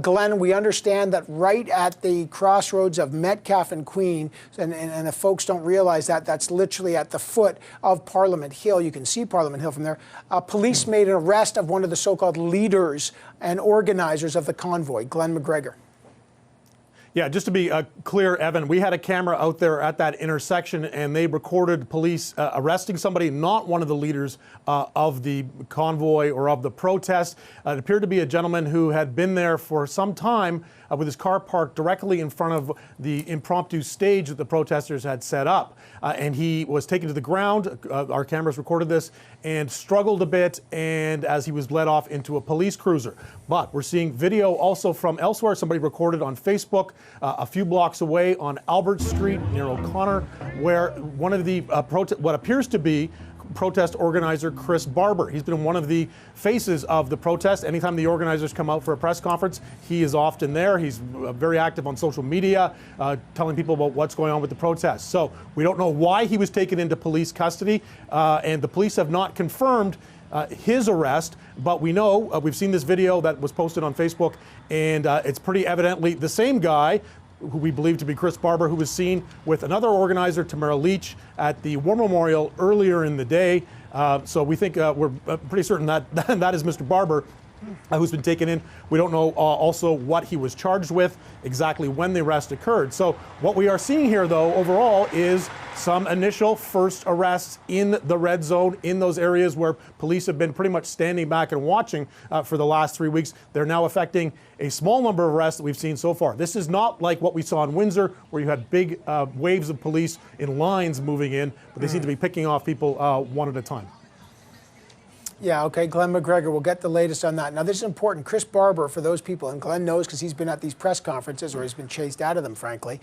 Glenn, we understand that right at the crossroads of Metcalfe and Queen, and the folks don't realize that, that's literally at the foot of Parliament Hill. You can see Parliament Hill from there. Police made an arrest of one of the so-called leaders and organizers of the convoy, Glen McGregor. Yeah, just to be clear, Evan, we had a camera out there at that intersection, and they recorded police arresting somebody, not one of the leaders of the convoy or of the protest. It appeared to be a gentleman who had been there for some time with his car parked directly in front of the impromptu stage that the protesters had set up. And he was taken to the ground. Our cameras recorded this, and struggled a bit, and as he was led off into a police cruiser. But we're seeing video also from elsewhere. Somebody recorded on Facebook a few blocks away on Albert Street near O'Connor, where one of the what appears to be protest organizer Chris Barber. He's been one of the faces of the protest. Anytime the organizers come out for a press conference, he is often there. He's very active on social media, telling people about what's going on with the protest. So we don't know why he was taken into police custody, and the police have not confirmed his arrest, but we know, we've seen this video that was posted on Facebook, and it's pretty evidently the same guy who we believe to be Chris Barber, who was seen with another organizer, Tamara Leach, at the War Memorial earlier in the day. So we think we're pretty certain that that is Mr. Barber, who's been taken in. We don't know also what he was charged with, exactly when the arrest occurred. So what we are seeing here, though, overall, is some initial first arrests in the red zone, in those areas where police have been pretty much standing back and watching for the last 3 weeks. They're now affecting a small number of arrests that we've seen so far. This is not like what we saw in Windsor, where you had big waves of police in lines moving in, but they seem to be picking off people one at a time. Yeah, okay, Glen McGregor, we'll get the latest on that. Now, this is important. Chris Barber, for those people, and Glenn knows because he's been at these press conferences, or he's been chased out of them, frankly.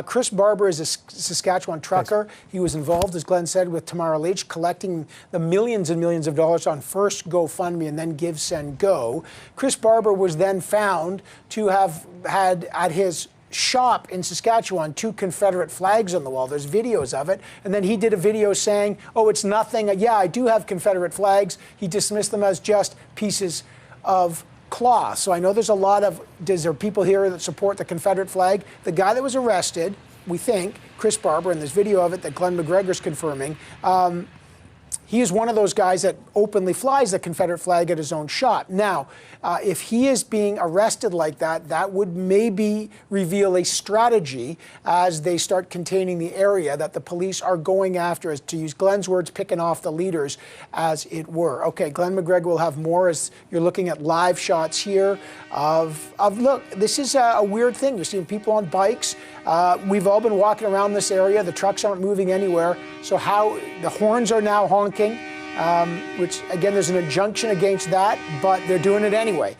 Chris Barber is a Saskatchewan trucker. Thanks. He was involved, as Glenn said, with Tamara Leach, collecting the millions and millions of dollars on first GoFundMe and then Give, Send, Go. Chris Barber was then found to have had at his shop in Saskatchewan 2 Confederate flags on the wall. There's videos of it. And then he did a video saying, oh, it's nothing. Yeah, I do have Confederate flags. He dismissed them as just pieces of cloth. So I know there's a lot of, there people here that support the Confederate flag. The guy that was arrested, we think, Chris Barber, and there's video of it that Glen McGregor's confirming, he is one of those guys that openly flies the Confederate flag at his own shop. Now, if he is being arrested like that, that would maybe reveal a strategy as they start containing the area that the police are going after, as to use Glenn's words, picking off the leaders, as it were. Okay, Glen McGregor will have more as you're looking at live shots here of look, this is a weird thing. You're seeing people on bikes. We've all been walking around this area. The trucks aren't moving anywhere. So how the horns are now honking, which, again, there's an injunction against that, but they're doing it anyway.